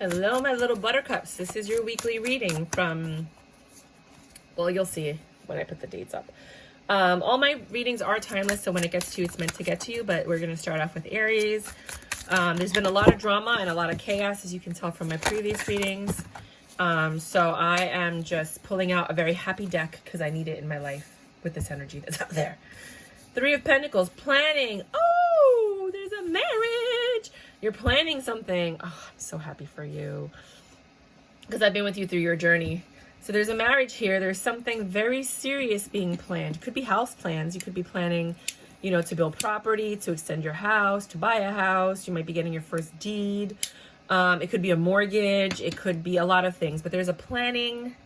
Hello, my little buttercups. This is your weekly reading from, well, you'll see when I put the dates up. All my readings are timeless, so when it gets to you, it's meant to get to you, but we're going to start off with Aries. There's been a lot of drama and a lot of chaos, as you can tell from my previous readings. So I am just pulling out a very happy deck because I need it in my life with this energy that's out there. Three of Pentacles, planning. Oh, there's a marriage. You're planning something. Oh, I'm so happy for you because I've been with you through your journey. So there's a marriage here. There's something very serious being planned. It could be house plans. You could be planning, you know, to build property, to extend your house, to buy a house. You might be getting your first deed. It could be a mortgage. It could be a lot of things. But there's a planning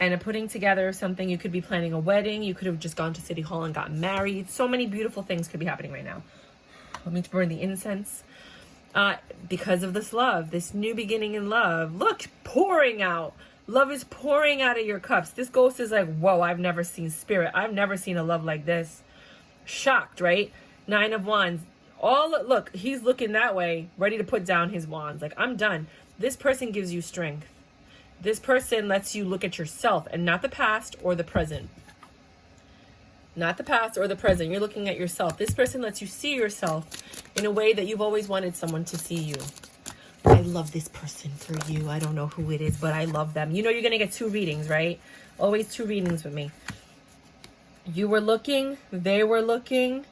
and a putting together of something. You could be planning a wedding. You could have just gone to City Hall and got married. So many beautiful things could be happening right now. Let me burn the incense. Because of this love, this new beginning in love. Look, pouring out. Love is pouring out of your cups. This ghost is like, whoa, I've never seen spirit. I've never seen a love like this. Shocked, right? 9 of Wands. Look, he's looking that way, ready to put down his wands. Like, I'm done. This person gives you strength. This person lets you look at yourself and not the past or the present. Not the past or the present. You're looking at yourself. This person lets you see yourself in a way that you've always wanted someone to see you. I love this person for you. I don't know who it is, but I love them. You know you're going to get 2 readings, right? Always 2 readings with me. You were looking. They were looking.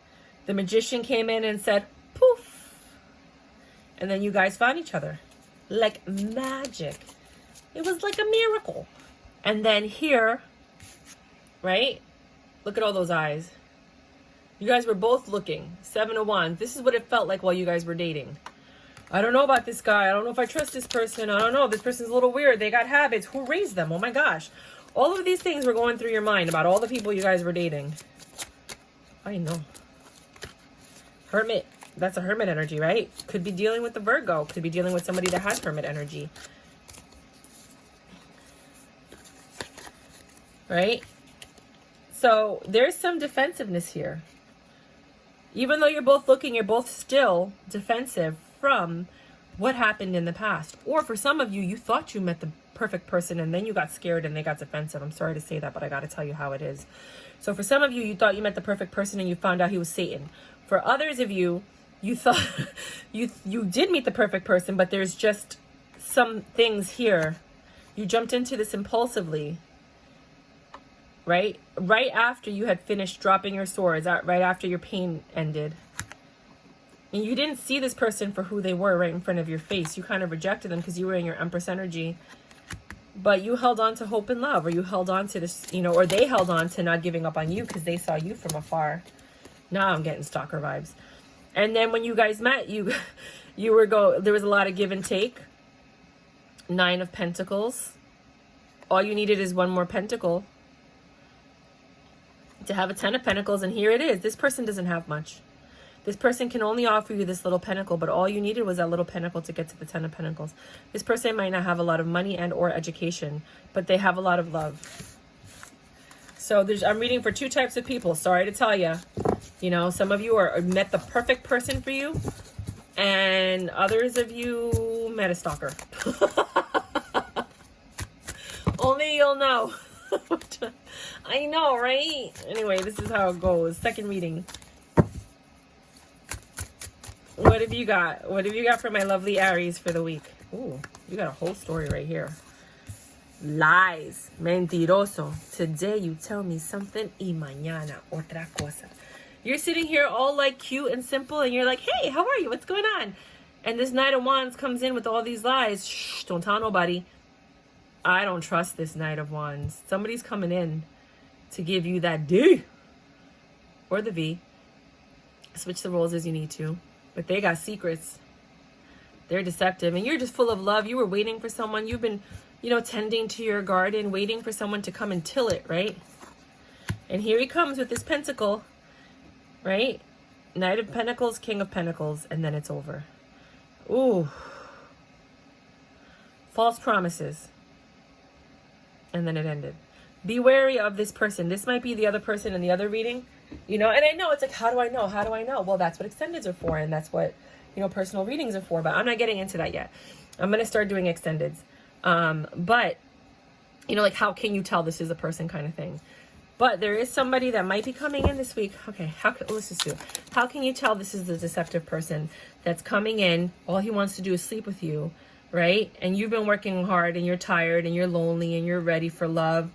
The magician came in and said, poof. And then you guys found each other. Like magic. It was like a miracle. And then here, right? Look at all those eyes. You guys were both looking. 7 of Wands. This is what it felt like while you guys were dating. I don't know about this guy. I don't know if I trust this person. I don't know. This person's a little weird. They got habits. Who raised them? Oh my gosh. All of these things were going through your mind about all the people you guys were dating. I know. Hermit. That's a hermit energy, right? Could be dealing with the Virgo. Could be dealing with somebody that has hermit energy. Right? So there's some defensiveness here. Even though you're both looking, you're both still defensive from what happened in the past. Or for some of you, you thought you met the perfect person and then you got scared and they got defensive. I'm sorry to say that, but I got to tell you how it is. So for some of you, you thought you met the perfect person and you found out he was Satan. For others of you, you thought you did meet the perfect person, but there's just some things here. You jumped into this impulsively. Right after you had finished dropping your swords, right after your pain ended. And you didn't see this person for who they were right in front of your face. You kind of rejected them because you were in your Empress energy. But you held on to hope and love, or you held on to this, you know, or they held on to not giving up on you because they saw you from afar. Now I'm getting stalker vibes. And then when you guys met, there was a lot of give and take. 9 of Pentacles. All you needed is one more pentacle to have a 10 of Pentacles, and here it is. This person doesn't have much. This person can only offer you this little pentacle, but all you needed was that little pentacle to get to the 10 of Pentacles. This person might not have a lot of money and or education, but they have a lot of love. So I'm reading for 2 types of people. Sorry to tell you. You know, some of you met the perfect person for you, and others of you met a stalker. Only you'll know. I know, right? Anyway, this is how it goes. Second reading. What have you got? What have you got for my lovely Aries for the week? Ooh, you got a whole story right here. Lies. Mentiroso. Today you tell me something y mañana otra cosa. You're sitting here all like cute and simple and you're like, hey, how are you? What's going on? And this Knight of Wands comes in with all these lies. Shh, don't tell nobody. I don't trust this Knight of Wands. Somebody's coming in to give you that D or the V. Switch the roles as you need to. But they got secrets. They're deceptive. And you're just full of love. You were waiting for someone. You've been, you know, tending to your garden, waiting for someone to come and till it, right? And here he comes with this pentacle, right? Knight of Pentacles, King of Pentacles, and then it's over. Ooh. False promises. And then it ended. Be wary of this person. This might be the other person in the other reading. You know, and I know it's like, how do I know? How do I know? Well, that's what extendeds are for. And that's what, you know, personal readings are for. But I'm not getting into that yet. I'm going to start doing extendeds. But, you know, like, how can you tell this is a person kind of thing? But there is somebody that might be coming in this week. Okay, let's just do it. How can you tell this is the deceptive person that's coming in? All he wants to do is sleep with you, right? And you've been working hard and you're tired and you're lonely and you're ready for love.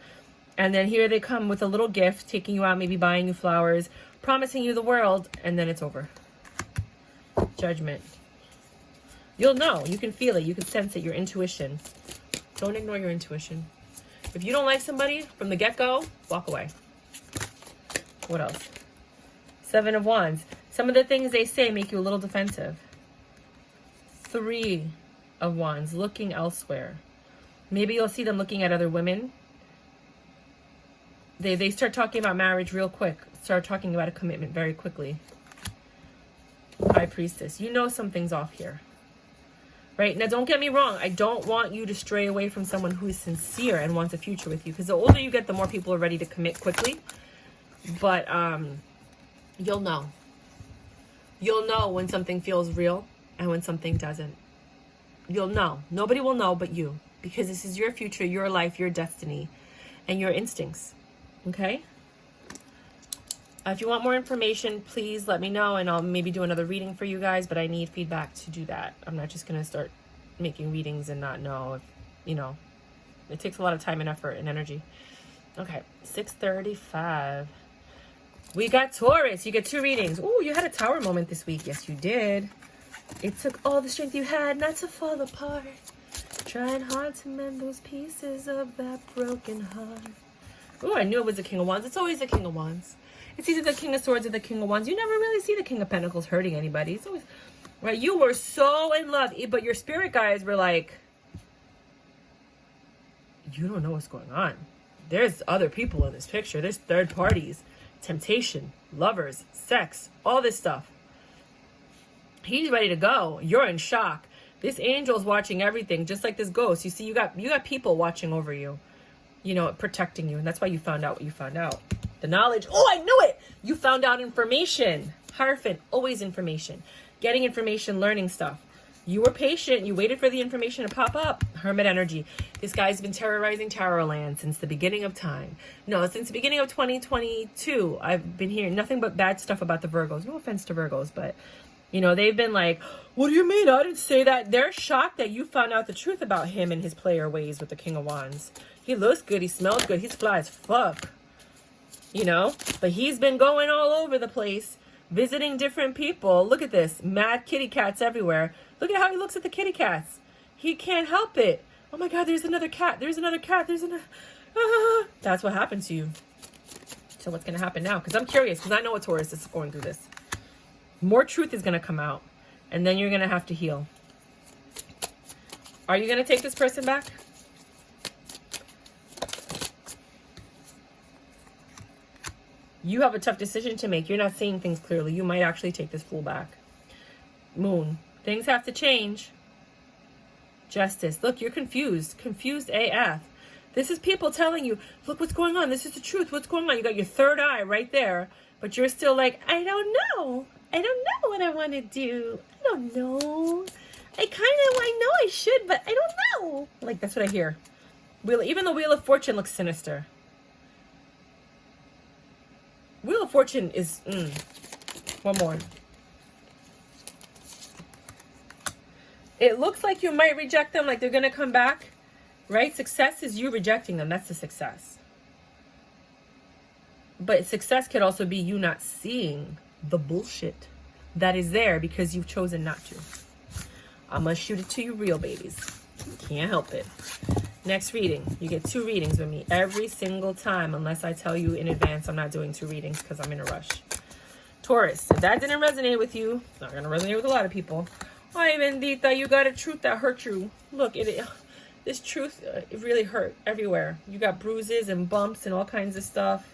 And then here they come with a little gift, taking you out, maybe buying you flowers, promising you the world, and then it's over. Judgment. You'll know. You can feel it. You can sense it. Your intuition. Don't ignore your intuition. If you don't like somebody from the get-go, walk away. What else? 7 of Wands. Some of the things they say make you a little defensive. 3 of Wands. Looking elsewhere. Maybe you'll see them looking at other women. They start talking about marriage real quick. Start talking about a commitment very quickly. High Priestess. You know something's off here. Right? Now, don't get me wrong. I don't want you to stray away from someone who is sincere and wants a future with you. Because the older you get, the more people are ready to commit quickly. But you'll know. You'll know when something feels real and when something doesn't. You'll know. Nobody will know but you. Because this is your future, your life, your destiny, and your instincts. Okay? If you want more information, please let me know, and I'll maybe do another reading for you guys, but I need feedback to do that. I'm not just going to start making readings and not know if, you know, it takes a lot of time and effort and energy. Okay, 6:35. We got Taurus. You get 2 readings. Ooh, you had a tower moment this week. Yes, you did. It took all the strength you had not to fall apart. Trying hard to mend those pieces of that broken heart. Ooh, I knew it was the King of Wands. It's always the King of Wands. It's either the King of Swords or the King of Wands. You never really see the King of Pentacles hurting anybody. It's always, right? You were so in love, but your spirit guides were like, you don't know what's going on. There's other people in this picture. There's third parties, temptation, lovers, sex, all this stuff. He's ready to go. You're in shock. This angel's watching everything, just like this ghost. You see, you got people watching over you, you know, protecting you. And that's why you found out what you found out. The knowledge. Oh, I knew it. You found out information. Hierophant, always information. Getting information, learning stuff. You were patient. You waited for the information to pop up. Hermit energy. This guy's been terrorizing Tarot land since the beginning of time. No, since the beginning of 2022. I've been hearing nothing but bad stuff about the Virgos. No offense to Virgos, but, you know, they've been like, what do you mean? I didn't say that. They're shocked that you found out the truth about him and his player ways with the King of Wands. He looks good. He smells good. He's fly as fuck. You know, but he's been going all over the place, visiting different people. Look at this. Mad kitty cats everywhere. Look at how he looks at the kitty cats. He can't help it. Oh my God, there's another cat. There's another cat. There's another. Ah. That's what happened to you. So what's going to happen now? Because I'm curious, because I know a Taurus is going through this. More truth is going to come out, and then you're going to have to heal. Are you going to take this person back? You have a tough decision to make. You're not seeing things clearly. You might actually take this fool back. Moon. Things have to change. Justice. Look, you're confused. Confused AF. This is people telling you, look what's going on. This is the truth. What's going on? You got your third eye right there. But you're still like, I don't know. I don't know what I want to do. I don't know. I know I should, but I don't know. Like, that's what I hear. Even the Wheel of Fortune looks sinister. Wheel of Fortune is... One more. It looks like you might reject them, like they're going to come back. Right? Success is you rejecting them. That's the success. But success could also be you not seeing the bullshit that is there because you've chosen not to. I'm going to shoot it to you real, babies. Can't help it. Next reading. You get 2 readings with me every single time, unless I tell you in advance I'm not doing 2 readings because I'm in a rush. Taurus. If that didn't resonate with you, it's not going to resonate with a lot of people. Ay, bendita, you got a truth that hurt you. Look, this truth, it really hurt everywhere. You got bruises and bumps and all kinds of stuff.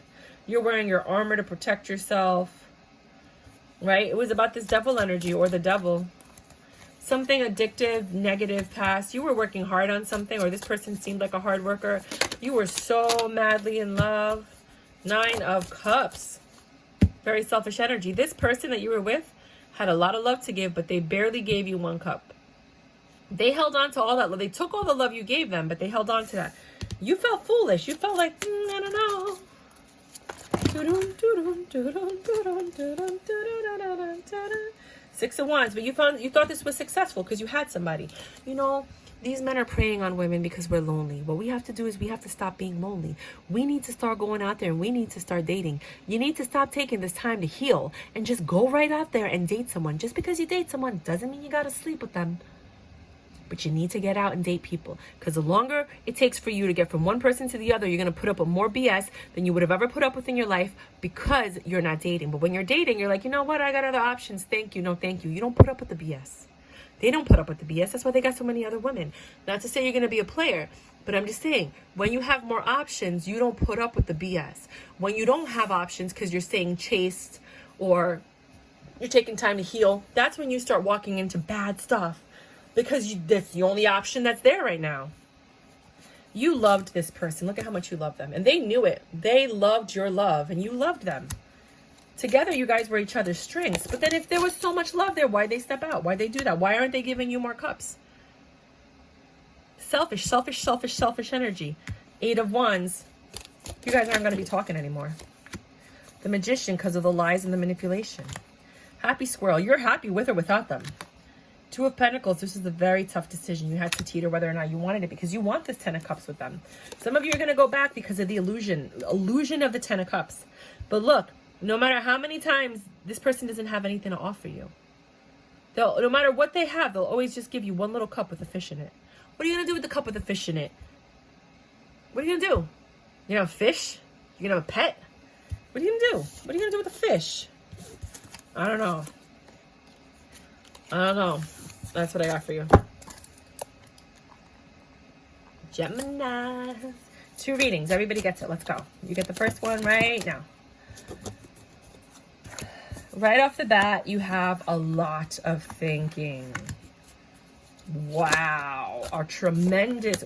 You're wearing your armor to protect yourself. Right? It was about this devil energy or the devil. Something addictive, negative past. You were working hard on something, or this person seemed like a hard worker. You were so madly in love. 9 of Cups. Very selfish energy. This person that you were with had a lot of love to give, but they barely gave you 1 cup. They held on to all that love. They took all the love you gave them, but they held on to that. You felt foolish. You felt like, I don't know. Six of Wands, but you thought this was successful because you had somebody. You know, these men are preying on women because we're lonely. What we have to do is we have to stop being lonely. We need to start going out there and we need to start dating. You need to stop taking this time to heal and just go right out there and date someone. Just because you date someone doesn't mean you got to sleep with them. But you need to get out and date people, because the longer it takes for you to get from one person to the other, you're going to put up with more BS than you would have ever put up with in your life because you're not dating. But when you're dating, you're like, you know what? I got other options. Thank you. No, thank you. You don't put up with the BS. They don't put up with the BS. That's why they got so many other women. Not to say you're going to be a player, but I'm just saying, when you have more options, you don't put up with the BS. When you don't have options because you're staying chaste or you're taking time to heal, that's when you start walking into bad stuff. Because that's the only option that's there right now. You loved this person. Look at how much you love them. And they knew it. They loved your love and you loved them. Together, you guys were each other's strengths. But then if there was so much love there, why'd they step out? Why'd they do that? Why aren't they giving you more cups? Selfish, selfish, selfish, selfish energy. 8 of Wands. You guys aren't going to be talking anymore. The Magician, because of the lies and the manipulation. Happy Squirrel. You're happy with or without them. 2 of Pentacles, this is a very tough decision. You had to teeter whether or not you wanted it because you want this 10 of Cups with them. Some of you are going to go back because of the illusion of the 10 of Cups. But look, no matter how many times this person doesn't have anything to offer you, no matter what they have, they'll always just give you one little cup with a fish in it. What are you going to do with the cup with the fish in it? What are you going to do? You're going to have fish? You're going to have a pet? What are you going to do? What are you going to do with the fish? I don't know. That's what I got for you. Gemini. 2 readings. Everybody gets it. Let's go. You get the first one right now. Right off the bat, you have a lot of thinking. Wow. A tremendous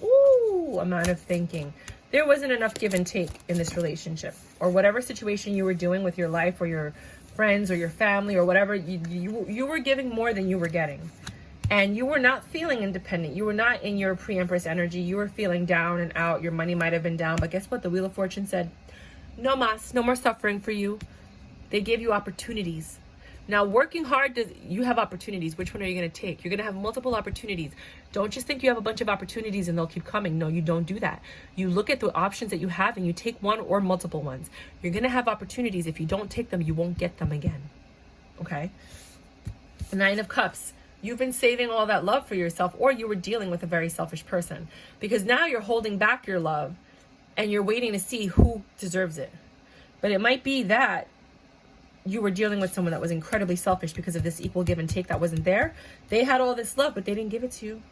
amount of thinking. There wasn't enough give and take in this relationship. Or whatever situation you were doing with your life or your friends or your family or whatever. You were giving more than you were getting. And you were not feeling independent. You were not in your pre-Empress energy. You were feeling down and out. Your money might have been down. But guess what? The Wheel of Fortune said, no mas, no more suffering for you. They gave you opportunities. Now, working hard, you have opportunities. Which one are you going to take? You're going to have multiple opportunities. Don't just think you have a bunch of opportunities and they'll keep coming. No, you don't do that. You look at the options that you have and you take one or multiple ones. You're going to have opportunities. If you don't take them, you won't get them again. Okay? The 9 of Cups. You've been saving all that love for yourself, or you were dealing with a very selfish person. Because now you're holding back your love and you're waiting to see who deserves it. But it might be that you were dealing with someone that was incredibly selfish because of this equal give and take that wasn't there. They had all this love, but they didn't give it to you.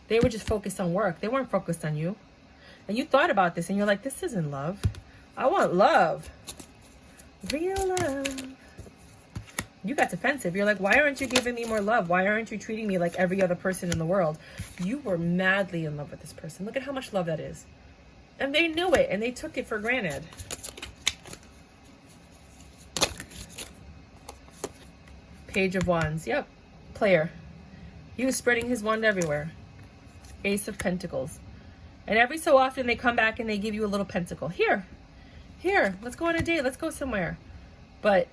They were just focused on work. They weren't focused on you. And you thought about this and you're like, this isn't love. I want love. Real love. You got defensive. You're like, why aren't you giving me more love? Why aren't you treating me like every other person in the world? You were madly in love with this person. Look at how much love that is. And they knew it and they took it for granted. Page of Wands. Yep. Player. He was spreading his wand everywhere. Ace of Pentacles. And every so often they come back and they give you a little pentacle. Here. Let's go on a date. Let's go somewhere. But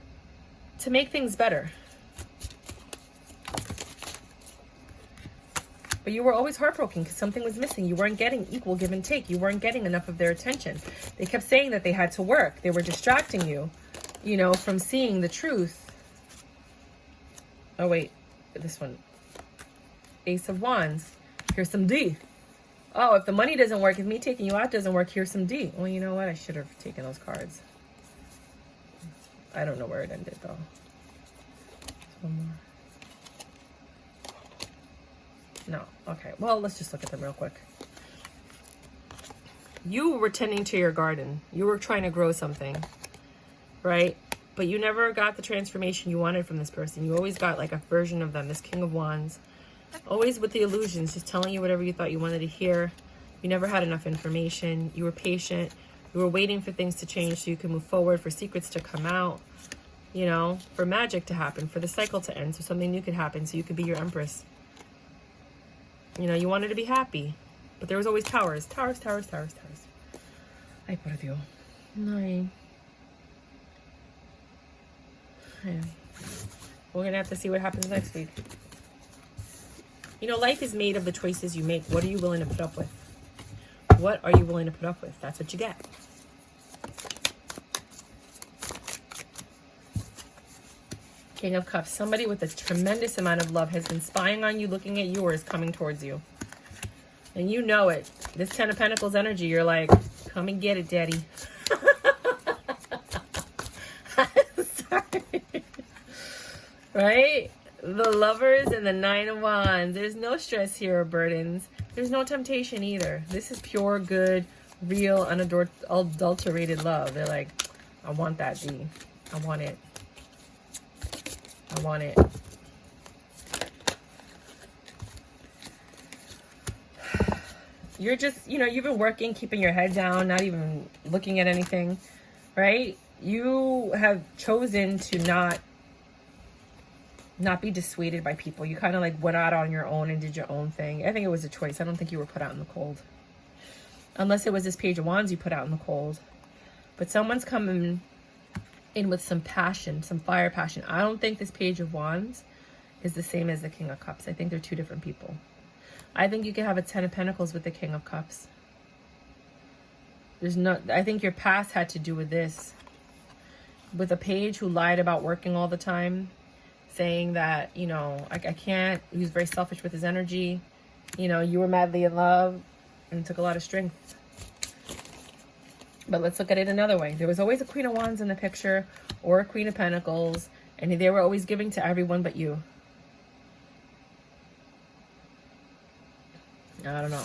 to make things better. But you were always heartbroken because something was missing. You weren't getting equal give and take. You weren't getting enough of their attention. They kept saying that they had to work. They were distracting you, from seeing the truth. Oh, wait. This one. Ace of Wands. Here's some D. Oh, if the money doesn't work, if me taking you out doesn't work, here's some D. Well, you know what? I should have taken those cards. I don't know where it ended, though. There's one more. No. Okay. Well, let's just look at them real quick. You were tending to your garden. You were trying to grow something, right? But you never got the transformation you wanted from this person. You always got like a version of them, this King of Wands. Always with the illusions, just telling you whatever you thought you wanted to hear. You never had enough information. You were patient. You were waiting for things to change so you could move forward, for secrets to come out, for magic to happen, for the cycle to end, so something new could happen, so you could be your Empress. You know, you wanted to be happy. But there was always towers. Towers. Ay, por Dios. No. Yeah. We're going to have to see what happens next week. You know, life is made of the choices you make. What are you willing to put up with? What are you willing to put up with? That's what you get. King of Cups. Somebody with a tremendous amount of love has been spying on you, looking at you, or is coming towards you. And you know it. This Ten of Pentacles energy, you're like, come and get it, daddy. Sorry. Right? The Lovers and the Nine of Wands. There's no stress here or burdens. There's no temptation either. This is pure, good, real, unadulterated love. They're like, I want that, D. I want it. I want it. You're just, you know, you've been working, keeping your head down, not even looking at anything, right? You have chosen to not be dissuaded by people. You kind of like went out on your own and did your own thing. I think it was a choice. I don't think you were put out in the cold. Unless it was this Page of Wands you put out in the cold. But someone's coming in with some passion, some fire passion. I don't think this Page of Wands is the same as the King of Cups. I think they're two different people. I think you could have a Ten of Pentacles with the King of Cups. I think your past had to do with this. With a page who lied about working all the time, saying that, you know, I can't. He was very selfish with his energy. You know, you were madly in love and it took a lot of strength. But let's look at it another way. There was always a Queen of Wands in the picture or a Queen of Pentacles, and they were always giving to everyone but you. I don't know.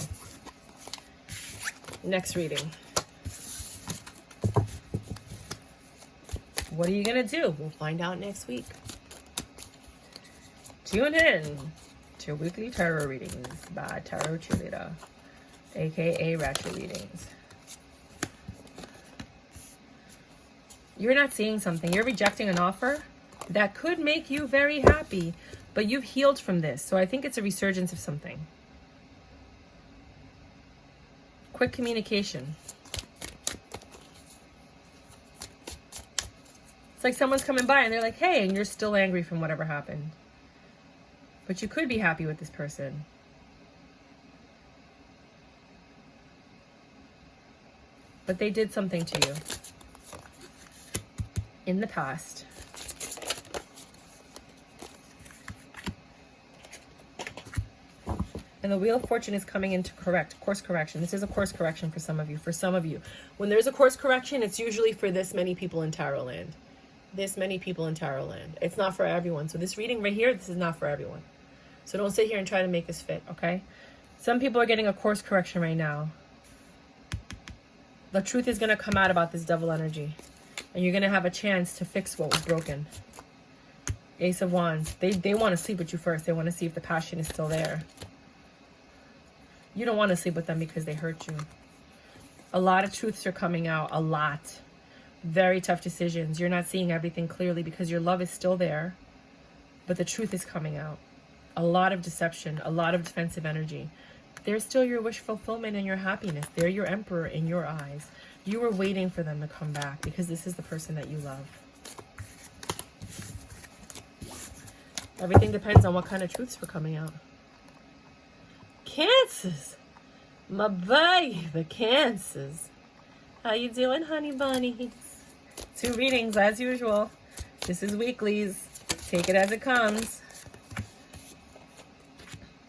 Next reading. What are you going to do? We'll find out next week. Tune in to weekly tarot readings by Tarot Cheerleader, aka Ratchet Readings. You're not seeing something. You're rejecting an offer that could make you very happy, but you've healed from this. So I think it's a resurgence of something. Quick communication. It's like someone's coming by and they're like, hey, and you're still angry from whatever happened. But you could be happy with this person. But they did something to you in the past. And the Wheel of Fortune is coming into course correction. This is a course correction for some of you. For some of you, when there's a course correction, it's usually for this many people in tarot land. This many people in tarot land. It's not for everyone. So this reading right here, this is not for everyone. So don't sit here and try to make this fit, okay? Some people are getting a course correction right now. The truth is going to come out about this Devil energy. And you're going to have a chance to fix what was broken. Ace of Wands. They want to sleep with you first. They want to see if the passion is still there. You don't want to sleep with them because they hurt you. A lot of truths are coming out. A lot. Very tough decisions. You're not seeing everything clearly because your love is still there. But the truth is coming out. A lot of deception. A lot of defensive energy. They're still your wish fulfillment and your happiness. They're your emperor in your eyes. You were waiting for them to come back because this is the person that you love. Everything depends on what kind of truths were coming out. Cancers. My baby, the Cancers. How you doing, honey bunnies? 2 readings as usual. This is weeklies. Take it as it comes.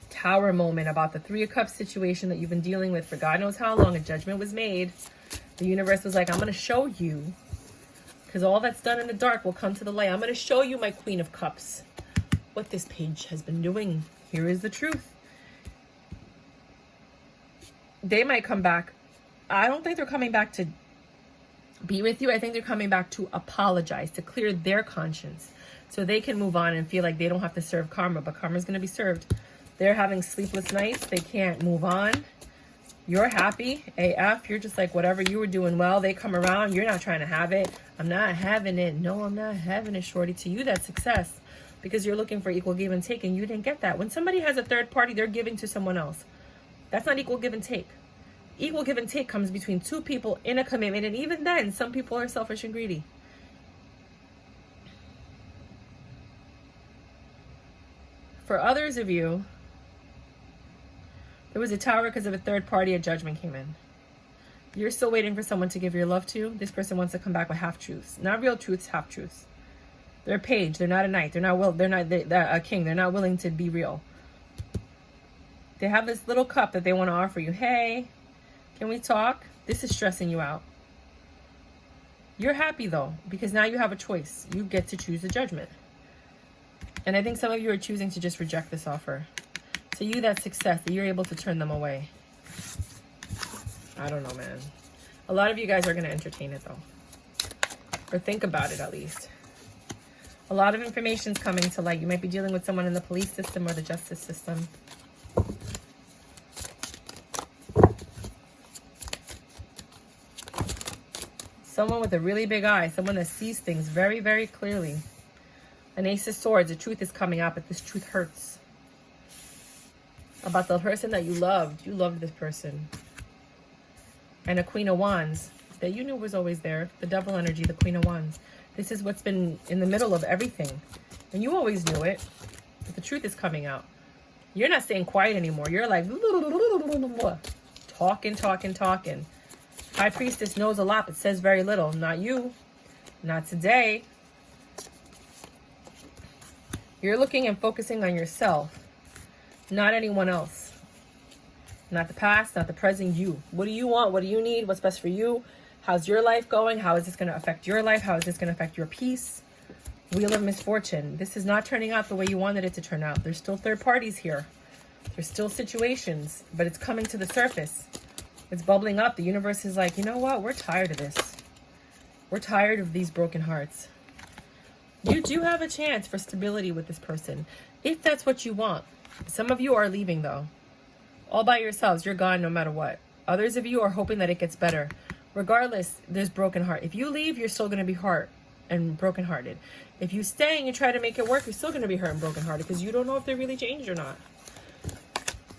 Tower moment about the 3 of Cups situation that you've been dealing with for God knows how long. A judgment was made. The universe was like, I'm going to show you. Because all that's done in the dark will come to the light. I'm going to show you, my Queen of Cups, what this page has been doing. Here is the truth. They might come back. I don't think they're coming back to be with you. I think they're coming back to apologize, to clear their conscience so they can move on and feel like they don't have to serve karma, but karma's going to be served. They're having sleepless nights. They can't move on. You're happy AF. You're just like, whatever, you were doing well. They come around. You're not trying to have it. I'm not having it. No, I'm not having it, shorty. To you, that's success. because you're looking for equal give and take, and you didn't get that. When somebody has a third party, they're giving to someone else. That's not equal give and take. Equal give and take comes between two people in a commitment, and even then, some people are selfish and greedy. For others of you, there was a Tower because of a third party, a judgment came in. You're still waiting for someone to give your love to. This person wants to come back with half-truths. Not real truths, half-truths. They're a page. They're not a knight. They're a king. They're not willing to be real. They have this little cup that they want to offer you. Hey, can we talk? This is stressing you out. You're happy, though, because now you have a choice. You get to choose the judgment. And I think some of you are choosing to just reject this offer. So you, that success, that you're able to turn them away. I don't know, man. A lot of you guys are going to entertain it, though. Or think about it, at least. A lot of information's coming to light. You might be dealing with someone in the police system or the justice system. Someone with a really big eye. Someone that sees things very, very clearly. An Ace of Swords. The truth is coming out, but this truth hurts. About the person that you loved. You loved this person. And a Queen of Wands that you knew was always there. The Devil energy, the Queen of Wands. This is what's been in the middle of everything. And you always knew it. But the truth is coming out. You're not staying quiet anymore. You're like talking. High Priestess knows a lot but says very little. Not you. Not today. You're looking and focusing on yourself. Not anyone else. Not the past, not the present, you. What do you want? What do you need? What's best for you? How's your life going? How is this going to affect your life? How is this going to affect your peace? Wheel of Misfortune. This is not turning out the way you wanted it to turn out. There's still third parties here. There's still situations, but it's coming to the surface. It's bubbling up. The universe is like, you know what? We're tired of this. We're tired of these broken hearts. You do have a chance for stability with this person, if that's what you want. Some of you are leaving, though. All by yourselves. You're gone no matter what. Others of you are hoping that it gets better. Regardless, there's broken heart. If you leave, you're still going to be hurt and brokenhearted. If you stay and you try to make it work, you're still going to be hurt and brokenhearted because you don't know if they really changed or not.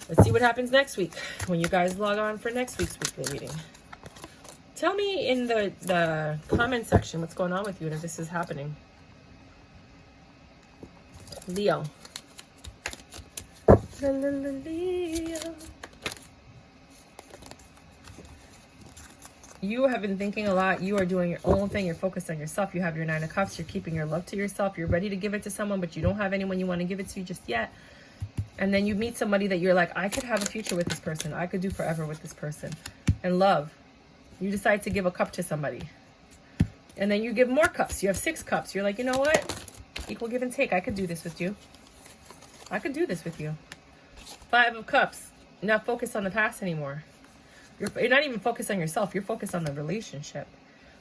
Let's see what happens next week when you guys log on for next week's weekly reading. Tell me in the comment section what's going on with you and if this is happening. Leo. Leo. You have been thinking a lot. You are doing your own thing. You're focused on yourself. You have your 9 of Cups. You're keeping your love to yourself. You're ready to give it to someone, but you don't have anyone you want to give it to just yet. And then you meet somebody that you're like, I could have a future with this person. I could do forever with this person. And love. You decide to give a cup to somebody. And then you give more cups. You have 6 cups. You're like, you know what? Equal give and take. I could do this with you. I could do this with you. 5 of Cups. Not focused on the past anymore. You're not even focused on yourself. You're focused on the relationship.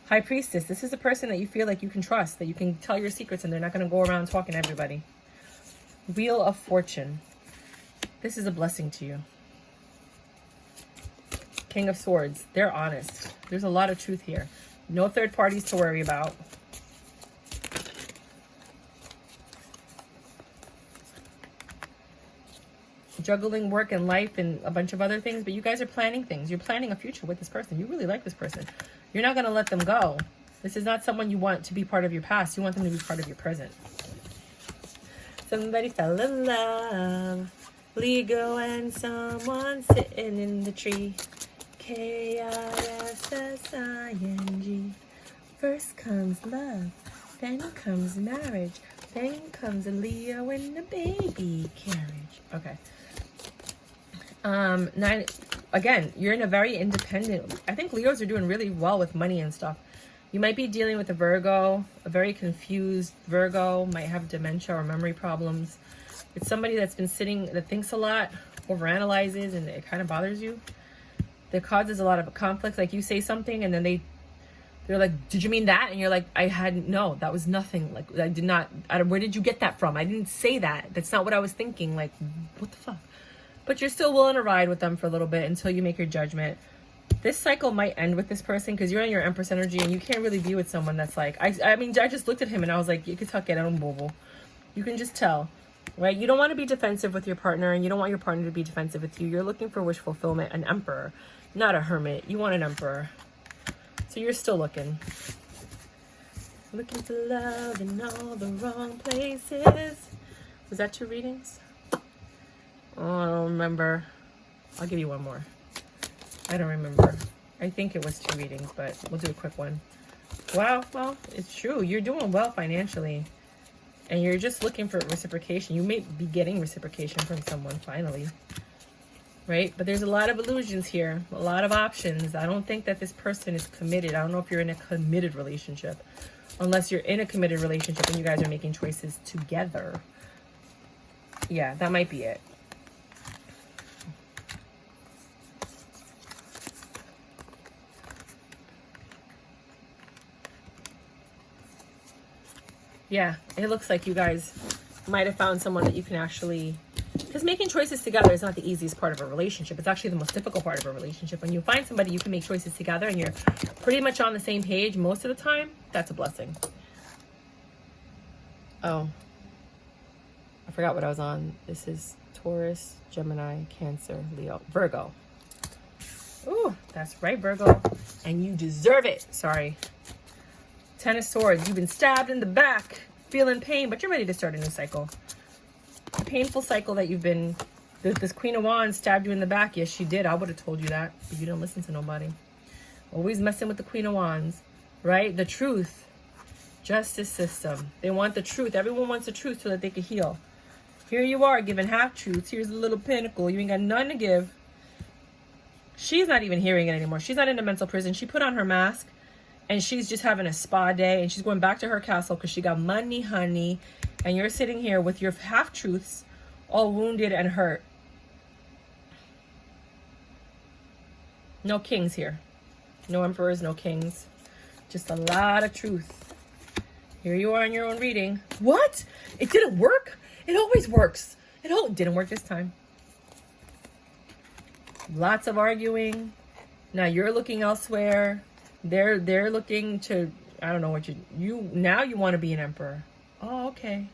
High Priestess. This is a person that you feel like you can trust. That you can tell your secrets and they're not going to go around talking to everybody. Wheel of Fortune. This is a blessing to you. King of Swords. They're honest. There's a lot of truth here. No third parties to worry about. Juggling work and life and a bunch of other things, but you guys are planning things. You're planning a future with this person. You really like this person. You're not going to let them go. This is not someone you want to be part of your past. You want them to be part of your present. Somebody fell in love. Lego and someone sitting in the tree. K-I-S-S-I-N-G. First comes love, then comes marriage, then comes a Leo in the baby carriage. Okay. 9, again, you're in a very independent, I think Leos are doing really well with money and stuff. You might be dealing with a Virgo, a very confused Virgo, might have dementia or memory problems. It's somebody that's been sitting, that thinks a lot, overanalyzes, and it kind of bothers you. That causes a lot of conflict. Like you say something and then they're like, did you mean that? And you're like, no, that was nothing. Like, I did not, where did you get that from? I didn't say that. That's not what I was thinking. Like, what the fuck? But you're still willing to ride with them for a little bit until you make your judgment. This cycle might end with this person because you're in your Empress energy and you can't really be with someone that's like, I mean, I just looked at him and I was like, you could tuck it, I don't bobo. You can just tell, right? You don't want to be defensive with your partner, and you don't want your partner to be defensive with you. You're looking for wish fulfillment, an emperor, not a hermit. You want an emperor. So you're still looking. Looking for love in all the wrong places. Was that 2 readings? Oh, I don't remember. I'll give you one more. I don't remember. I think it was 2 readings, but we'll do a quick one. Wow, well, it's true. You're doing well financially. And you're just looking for reciprocation. You may be getting reciprocation from someone finally. Right? But there's a lot of illusions here. A lot of options. I don't think that this person is committed. I don't know if you're in a committed relationship. Unless you're in a committed relationship and you guys are making choices together. Yeah, that might be it. Yeah, it looks like you guys might have found someone that you can actually... Because making choices together is not the easiest part of a relationship. It's actually the most difficult part of a relationship. When you find somebody you can make choices together and you're pretty much on the same page most of the time, that's a blessing. Oh, I forgot what I was on. This is Taurus, Gemini, Cancer, Leo, Virgo. Ooh, that's right, Virgo. And you deserve it. Sorry. 10 of Swords. You've been stabbed in the back, feeling pain, but you're ready to start a new cycle. A painful cycle that you've been... This Queen of Wands stabbed you in the back. Yes, she did. I would have told you that, but you didn't listen to nobody. Always messing with the Queen of Wands, right? The truth. Justice system. They want the truth. Everyone wants the truth so that they can heal. Here you are giving half-truths. Here's a little pinnacle. You ain't got none to give. She's not even hearing it anymore. She's not in a mental prison. She put on her mask. And she's just having a spa day. And she's going back to her castle because she got money, honey. And you're sitting here with your half-truths all wounded and hurt. No kings here. No emperors, no kings. Just a lot of truth. Here you are in your own reading. What? It didn't work? It always works. It didn't work this time. Lots of arguing. Now you're looking elsewhere. They're looking to, I don't know what now you want to be an emperor. Oh, okay.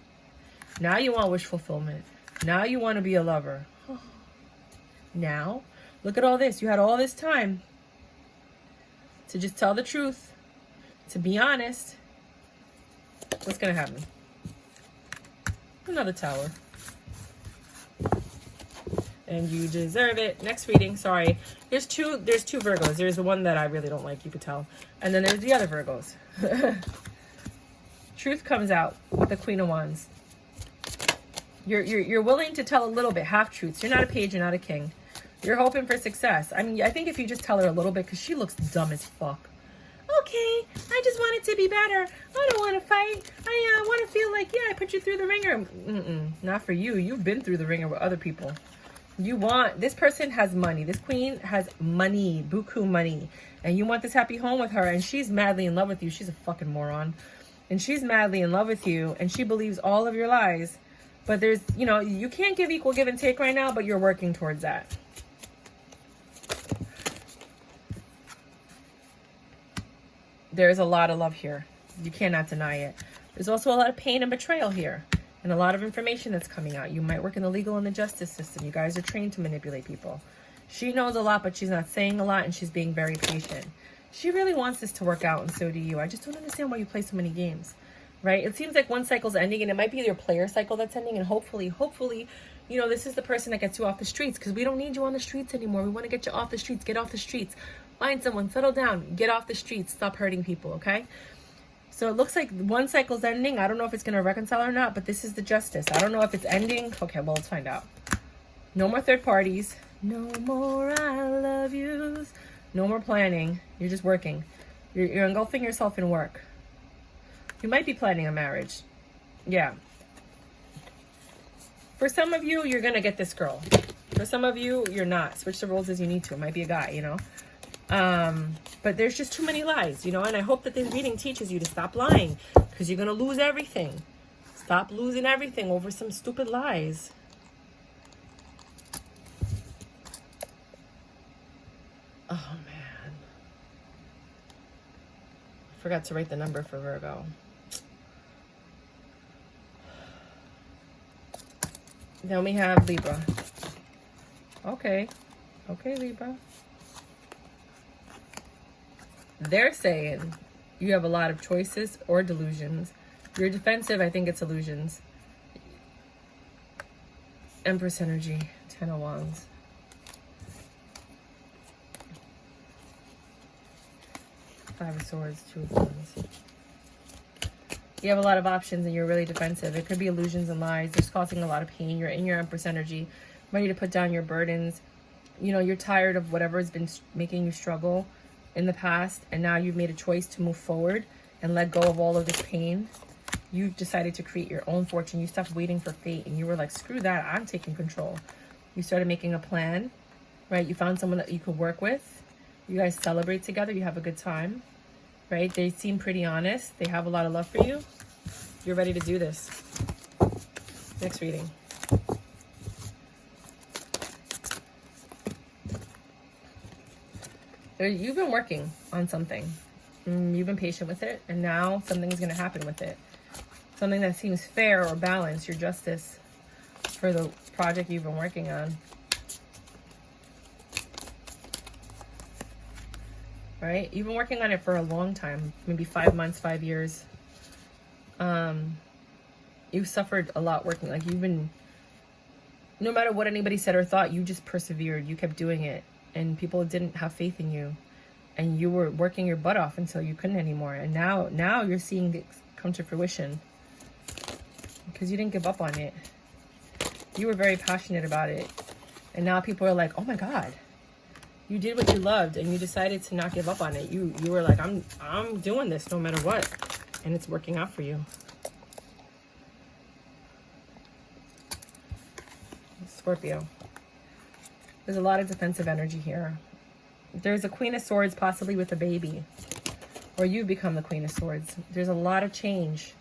Now you want wish fulfillment. Now you want to be a lover. Now, look at all this. You had all this time to just tell the truth, to be honest. What's going to happen? Another Tower. And you deserve it. Next reading, sorry. There's two Virgos. There's the one that I really don't like, you could tell. And then there's the other Virgos. Truth comes out with the Queen of Wands. You're willing to tell a little bit, half-truths. You're not a page, you're not a king. You're hoping for success. I mean, I think if you just tell her a little bit, because she looks dumb as fuck. Okay, I just want it to be better. I don't want to fight. I want to feel like, yeah, I put you through the ringer. Not for you. You've been through the ringer with other people. This person has money. This queen has money, buku money. And you want this happy home with her, and she's madly in love with you. She's a fucking moron. And she's madly in love with you, and she believes all of your lies. But there's, you can't give equal give and take right now, but you're working towards that. There's a lot of love here. You cannot deny it. There's also a lot of pain and betrayal here. And a lot of information that's coming out. You might work in the legal and the justice system. You guys are trained to manipulate people. She knows a lot, but she's not saying a lot, and she's being very patient. She really wants this to work out, and so do you. I just don't understand why you play so many games, right? It seems like one cycle's ending, and it might be your player cycle that's ending, and hopefully, this is the person that gets you off the streets, because we don't need you on the streets anymore. We want to get you off the streets. Get off the streets. Find someone. Settle down. Get off the streets. Stop hurting people, okay? So it looks like one cycle's ending. I don't know if it's going to reconcile or not, but this is the justice. I don't know if it's ending. Okay, well, let's find out. No more third parties. No more I love yous. No more planning. You're just working. You're engulfing yourself in work. You might be planning a marriage. Yeah. For some of you, you're going to get this girl. For some of you, you're not. Switch the roles as you need to. It might be a guy, But there's just too many lies, and I hope that this reading teaches you to stop lying, because you're going to lose everything. Stop losing everything over some stupid lies. Oh, man. I forgot to write the number for Virgo. Then we have Libra. Okay. Okay, Libra. They're saying you have a lot of choices or delusions. You're defensive. I think it's illusions. Empress energy. 10 of Wands. Five of Swords. 2 of Wands. You have a lot of options and you're really defensive. It could be illusions and lies. It's causing a lot of pain. You're in your Empress energy, ready to put down your burdens. You know, you're tired of whatever has been making you struggle in the past, and now you've made a choice to move forward and let go of all of this pain. You've decided to create your own fortune. You stopped waiting for fate and you were like, screw that, I'm taking control. You started making a plan, right? You found someone that you could work with. You guys celebrate together. You have a good time, right? They seem pretty honest. They have a lot of love for you. You're ready to do this. Next reading. You've been working on something. You've been patient with it, and now something's going to happen with it. Something that seems fair or balanced, your justice for the project you've been working on. Right? You've been working on it for a long time, maybe 5 months, 5 years. You've suffered a lot working. Like, you've been, no matter what anybody said or thought, you just persevered. You kept doing it. And people didn't have faith in you, and you were working your butt off until you couldn't anymore. And now you're seeing it come to fruition because you didn't give up on it. You were very passionate about it, and now people are like, oh my God, you did what you loved and you decided to not give up on it. You were like, I'm doing this no matter what, and it's working out for you. Scorpio. There's a lot of defensive energy here. There's a Queen of Swords possibly with a baby. Or you become the Queen of Swords. There's a lot of change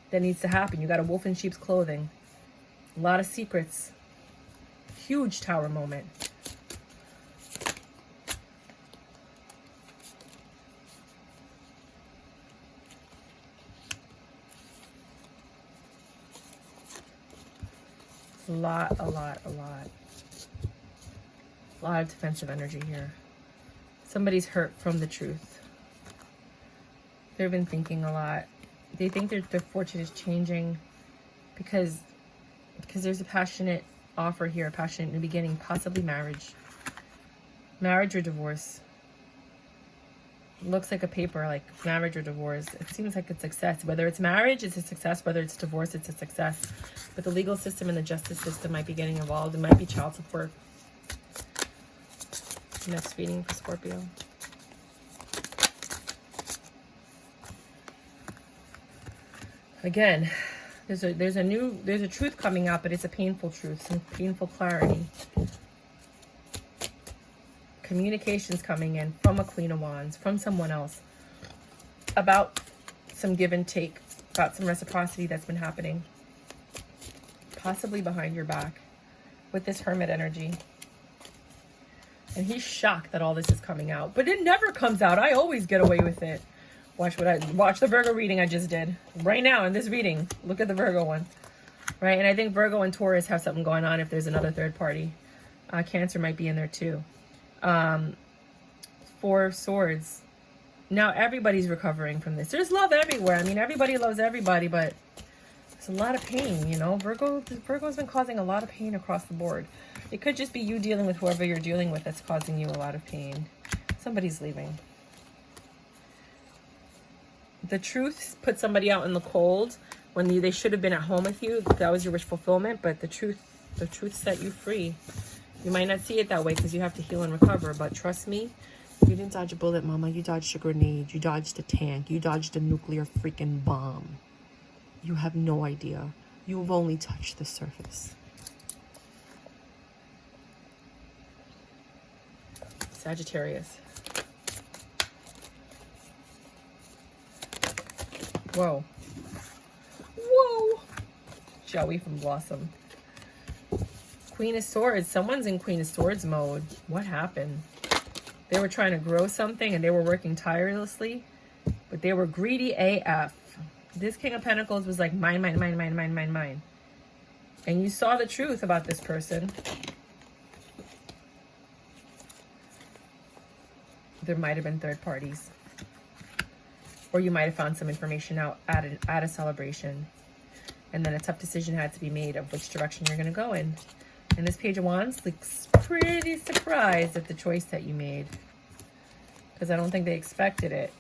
that needs to happen. You got a wolf in sheep's clothing. A lot of secrets. Huge Tower moment. A lot. A lot of defensive energy here. Somebody's hurt from the truth. They've been thinking a lot. They think their fortune is changing because there's a passionate offer here, a passionate new beginning, possibly marriage. Marriage or divorce. Looks like a paper, like marriage or divorce. It seems like it's success. Whether it's marriage, it's a success. Whether it's divorce, it's a success. But the legal system and the justice system might be getting involved. It might be child support. Next reading for Scorpio. Again, there's a truth coming out, but it's a painful truth, some painful clarity. Communications coming in from a Queen of Wands, from someone else, about some give and take, about some reciprocity that's been happening, possibly behind your back, with this Hermit energy. And he's shocked that all this is coming out, but it never comes out. I always get away with it. Watch the Virgo reading I just did right now in this reading. Look at the Virgo one, right? And I think Virgo and Taurus have something going on. If there's another third party, Cancer might be in there too. 4 of Swords. Now everybody's recovering from this. There's love everywhere. I mean, everybody loves everybody, but it's a lot of pain, you know. Virgo's been causing a lot of pain across the board. It could just be you dealing with whoever you're dealing with that's causing you a lot of pain. Somebody's leaving. The truth put somebody out in the cold when they should have been at home with you. That was your wish fulfillment, but the truth set you free. You might not see it that way because you have to heal and recover, but trust me, you didn't dodge a bullet, mama. You dodged a grenade. You dodged a tank. You dodged a nuclear freaking bomb. You have no idea. You've only touched the surface. Sagittarius. Whoa. Whoa. Joey from Blossom. Queen of Swords. Someone's in Queen of Swords mode. What happened? They were trying to grow something and they were working tirelessly, but they were greedy AF. This King of Pentacles was like, mine. And you saw the truth about this person. There might have been third parties. Or you might have found some information out at a celebration. And then a tough decision had to be made of which direction you're going to go in. And this Page of Wands looks pretty surprised at the choice that you made. Because I don't think they expected it.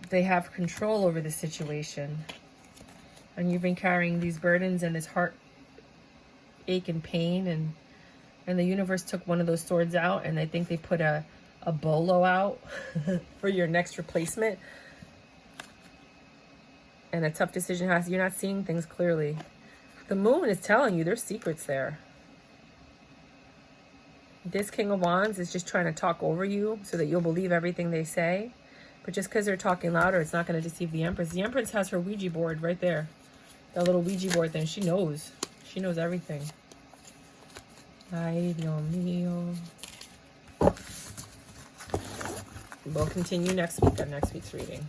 They have control over the situation. And you've been carrying these burdens and this heart ache and pain. And the universe took one of those swords out. And I think they put a bolo out for your next replacement. And a tough decision has, you're not seeing things clearly. The moon is telling you there's secrets there. This King of Wands is just trying to talk over you so that you'll believe everything they say. But just because they're talking louder, it's not going to deceive the Empress. The Empress has her Ouija board right there. That little Ouija board thing. She knows. She knows everything. Ay, Dios mío. We'll continue next week on next week's reading.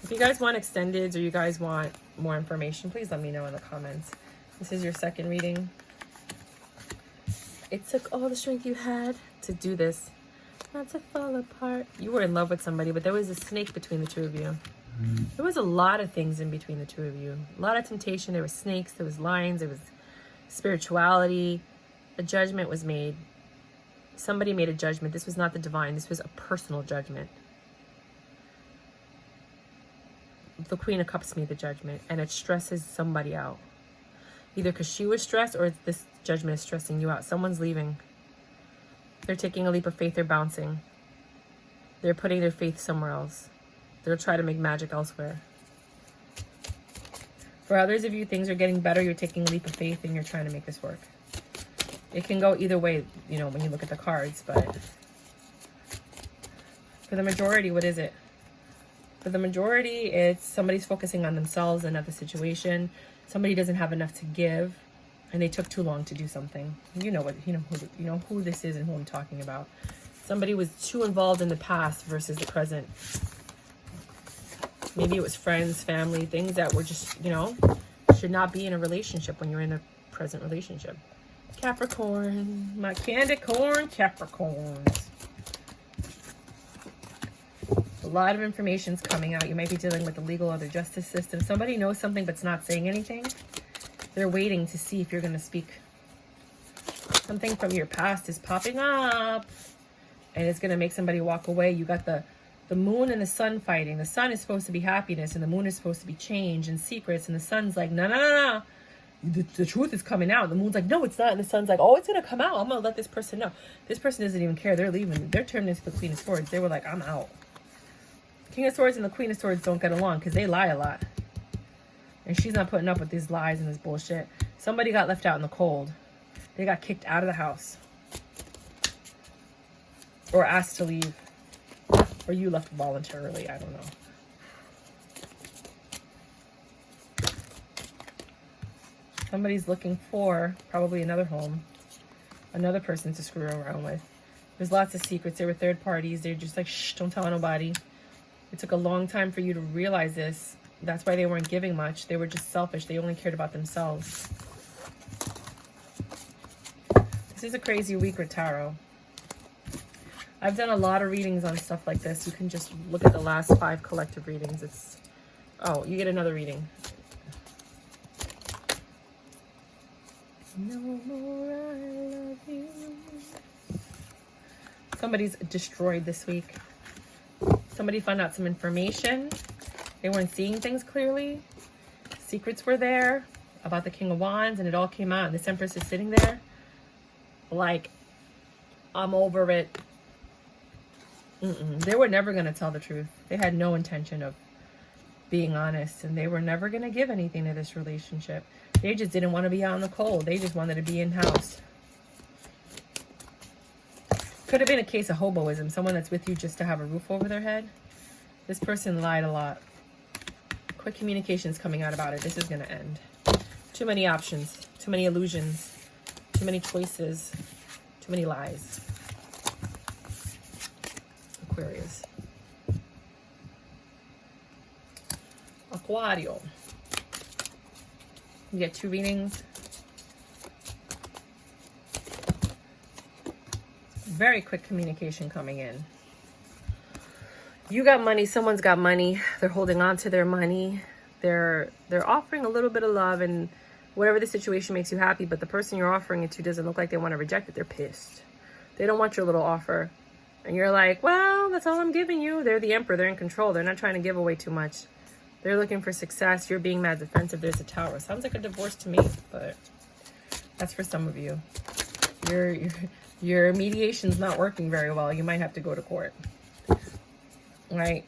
If you guys want extendeds or you guys want more information, please let me know in the comments. This is your second reading. It took all the strength you had to do this, not to fall apart. You were in love with somebody, but there was a snake between the two of you. There was a lot of things in between the two of you. A lot of temptation. There were snakes, there was lions, there was spirituality. A judgment was made. Somebody made a judgment. This was not the divine. This was a personal judgment. The Queen of Cups made the judgment, and it stresses somebody out. Either because she was stressed or this judgment is stressing you out. Someone's leaving. They're taking a leap of faith. They're bouncing. They're putting their faith somewhere else. They'll try to make magic elsewhere. For others of you, things are getting better. You're taking a leap of faith and you're trying to make this work. It can go either way, you know, when you look at the cards, but for the majority, what is it? For the majority, it's somebody's focusing on themselves and not the situation. Somebody doesn't have enough to give, and they took too long to do something. You know who this is and who I'm talking about. Somebody was too involved in the past versus the present. Maybe it was friends, family, things that were just, you know, should not be in a relationship when you're in a present relationship. Capricorn, my candy corn Capricorns. A lot of information's coming out. You might be dealing with the legal or the justice system. Somebody knows something but's not saying anything. They're waiting to see if you're going to speak. Something from your past is popping up, and it's going to make somebody walk away. You got the moon and the sun fighting. The sun is supposed to be happiness, and the moon is supposed to be change and secrets, and the sun's like, no, no, no, no. The truth is coming out. The moon's like, no, it's not. And the sun's like, oh, it's going to come out. I'm going to let this person know. This person doesn't even care. They're leaving. They're turning into the Queen of Swords. They were like, I'm out. King of Swords and the Queen of Swords don't get along because they lie a lot. And she's not putting up with these lies and this bullshit. Somebody got left out in the cold. They got kicked out of the house. Or asked to leave. Or you left voluntarily. I don't know. Somebody's looking for probably another home. Another person to screw around with. There's lots of secrets. There were third parties. They're just like, shh, don't tell nobody. It took a long time for you to realize this. That's why they weren't giving much. They were just selfish. They only cared about themselves. This is a crazy week with tarot. I've done a lot of readings on stuff like this. You can just look at the last 5 collective readings. It's, oh, you get another reading. No more I love you. Somebody's destroyed this week. Somebody found out some information. They weren't seeing things clearly. Secrets were there about the King of Wands, and it all came out. And this Empress is sitting there like, I'm over it. They were never going to tell the truth. They had no intention of being honest, and they were never going to give anything to this relationship. They just didn't want to be out in the cold. They just wanted to be in-house. Could have been a case of hoboism. Someone that's with you just to have a roof over their head. This person lied a lot. Quick communications coming out about it. This is going to end. Too many options. Too many illusions. Too many choices. Too many lies. Aquarius. Aquario. You get 2 readings. Very quick communication coming in. You got money, someone's got money. They're holding on to their money. They're offering a little bit of love, and whatever the situation makes you happy, but the person you're offering it to doesn't look like they want to reject it. They're pissed. They don't want your little offer. And you're like, well, that's all I'm giving you. They're the emperor. They're in control. They're not trying to give away too much. They're looking for success. You're being mad defensive. There's a Taurus. Sounds like a divorce to me, but that's for some of you. Your mediation's not working very well. You might have to go to court. Right?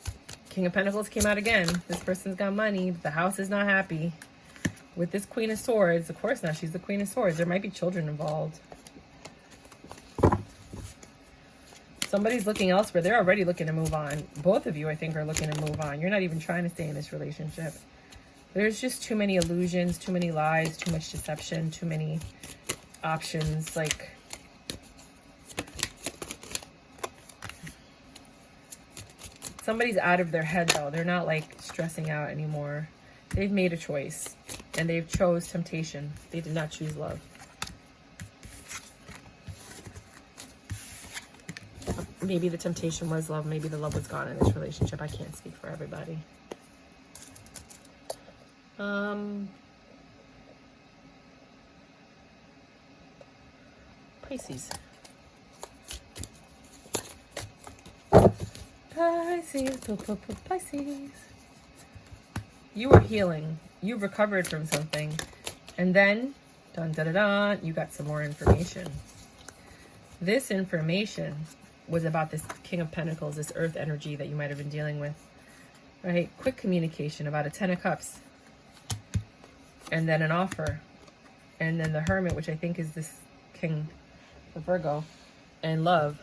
King of Pentacles came out again. This person's got money. The house is not happy. With this Queen of Swords, of course not. She's the Queen of Swords. There might be children involved. Somebody's looking elsewhere. They're already looking to move on. Both of you, I think, are looking to move on. You're not even trying to stay in this relationship. There's just too many illusions, too many lies, too much deception, too many options. Like, somebody's out of their head, though. They're not, like, stressing out anymore. They've made a choice, and they've chose temptation. They did not choose love. Maybe the temptation was love. Maybe the love was gone in this relationship. I can't speak for everybody. Pisces. Pisces. You are healing. You've recovered from something. And then, dun dun dun dun, you got some more information. This information was about this King of Pentacles, this earth energy that you might have been dealing with. Right? Quick communication about a 10 of Cups. And then an offer. And then the Hermit, which I think is this King of Virgo. And love.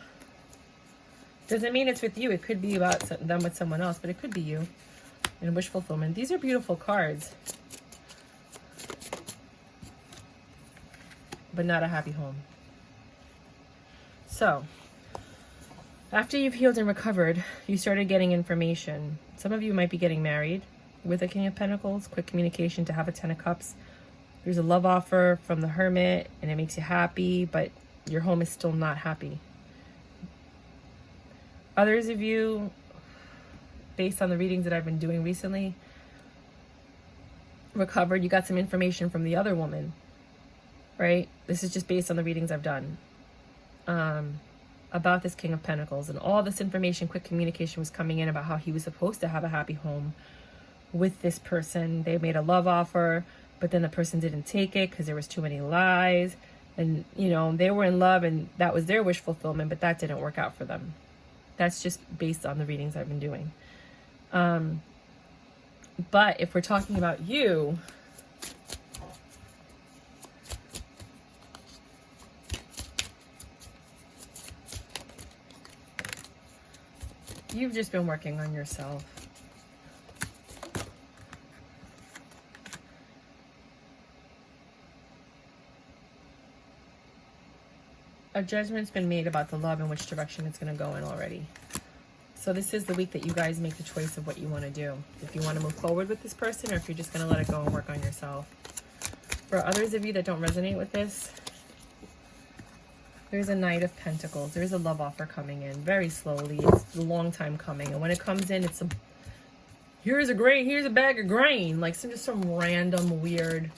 Doesn't mean it's with you. It could be about them with someone else, but it could be you. And wish fulfillment. These are beautiful cards. But not a happy home. So, after you've healed and recovered, you started getting information. Some of you might be getting married with a King of Pentacles. Quick communication to have a 10 of Cups. There's a love offer from the Hermit, and it makes you happy, but your home is still not happy. Others of you, based on the readings that I've been doing recently, recovered. You got some information from the other woman, right? This is just based on the readings I've done. About this King of Pentacles, and all this information, quick communication was coming in about how he was supposed to have a happy home with this person. They made a love offer, but then the person didn't take it because there was too many lies, and you know, they were in love and that was their wish fulfillment, but that didn't work out for them. That's just based on the readings I've been doing. But if we're talking about you, you've just been working on yourself. A judgment's been made about the love and which direction it's going to go in already. So this is the week that you guys make the choice of what you want to do. If you want to move forward with this person, or if you're just going to let it go and work on yourself. For others of you that don't resonate with this, there's a Knight of Pentacles. There's a love offer coming in very slowly. It's a long time coming. And when it comes in, it's here's a bag of grain. Like just some random weird,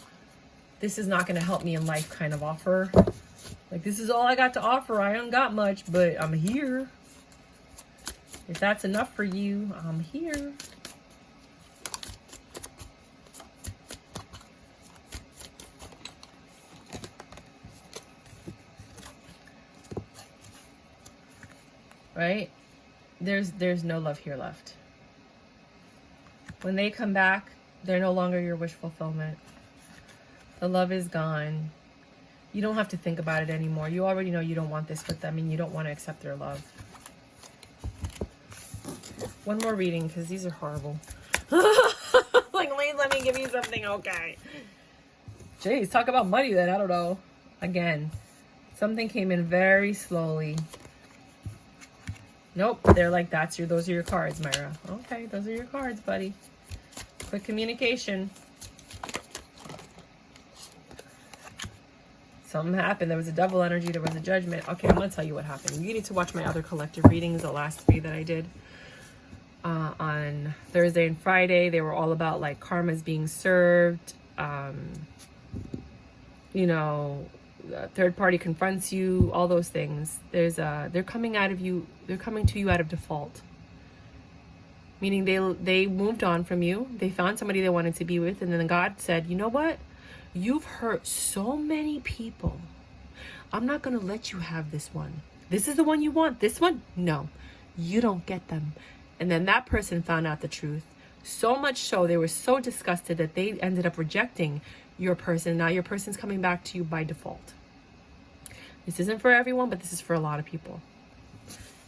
this is not going to help me in life kind of offer. Like, this is all I got to offer. I don't got much, but I'm here. If that's enough for you, I'm here. Right? There's no love here left. When they come back, they're no longer your wish fulfillment. The love is gone. You don't have to think about it anymore. You already know you don't want this with them, and you don't want to accept their love. One more reading, because these are horrible. Like, please let me give you something, okay. Jeez, talk about money then. I don't know. Again, something came in very slowly. Nope, they're like, those are your cards, Myra. Okay, those are your cards, buddy. Quick communication. Something happened. There was a double energy. There was a judgment. Okay, I'm going to tell you what happened. You need to watch my other collective readings, the last 3 that I did. On Thursday and Friday, they were all about like karma's being served. You know, third party confronts you, all those things. They're coming out of you. They're coming to you out of default. Meaning they moved on from you. They found somebody they wanted to be with. And then God said, you know what? You've hurt so many people. I'm not going to let you have this one. This is the one you want. This one? No, you don't get them. And then that person found out the truth. So much so, they were so disgusted that they ended up rejecting your person. Now your person's coming back to you by default. This isn't for everyone, but this is for a lot of people.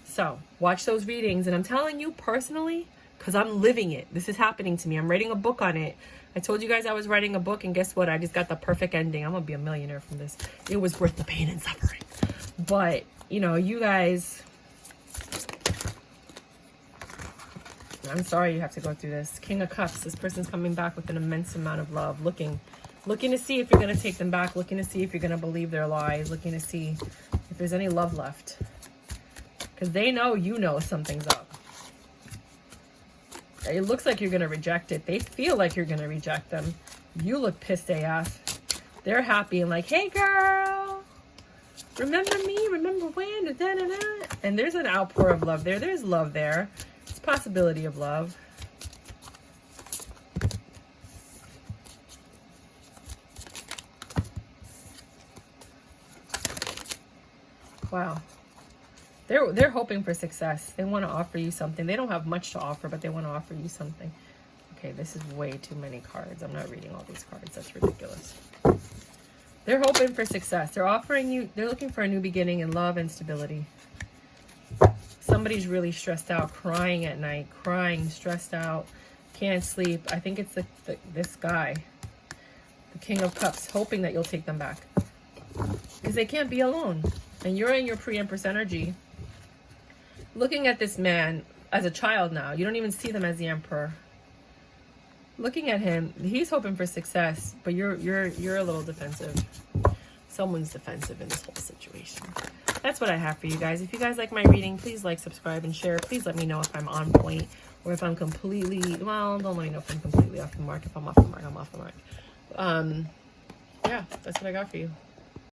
So watch those readings. And I'm telling you personally, because I'm living it. This is happening to me. I'm writing a book on it. I told you guys I was writing a book, and guess what? I just got the perfect ending. I'm going to be a millionaire from this. It was worth the pain and suffering. But, you know, you guys... I'm sorry you have to go through this. King of Cups. This person's coming back with an immense amount of love. Looking to see if you're going to take them back. Looking to see if you're going to believe their lies. Looking to see if there's any love left. Because they know you know something's up. It looks like you're going to reject it. They feel like you're going to reject them. You look pissed AF. They're happy and like, hey girl, remember me? Remember when? Da, da, da. And there's an outpour of love there. There's love there. It's possibility of love. Wow. They're hoping for success. They want to offer you something. They don't have much to offer, but they want to offer you something. Okay, this is way too many cards. I'm not reading all these cards. That's ridiculous. They're hoping for success. They're offering you, they're looking for a new beginning in love and stability. Somebody's really stressed out, crying at night, crying, stressed out, can't sleep. I think it's this guy, the King of Cups, hoping that you'll take them back. Because they can't be alone. And you're in your pre-Empress energy. Looking at this man as a child now. You don't even see them as the Emperor. Looking at him, he's hoping for success, but you're a little defensive. Someone's defensive in this whole situation. That's what I have for you guys. If you guys like my reading, please like, subscribe, and share. Please let me know if I'm on point or if I'm completely, well, don't let me know if I'm completely off the mark. If I'm off the mark, I'm off the mark. Yeah, that's what I got for you.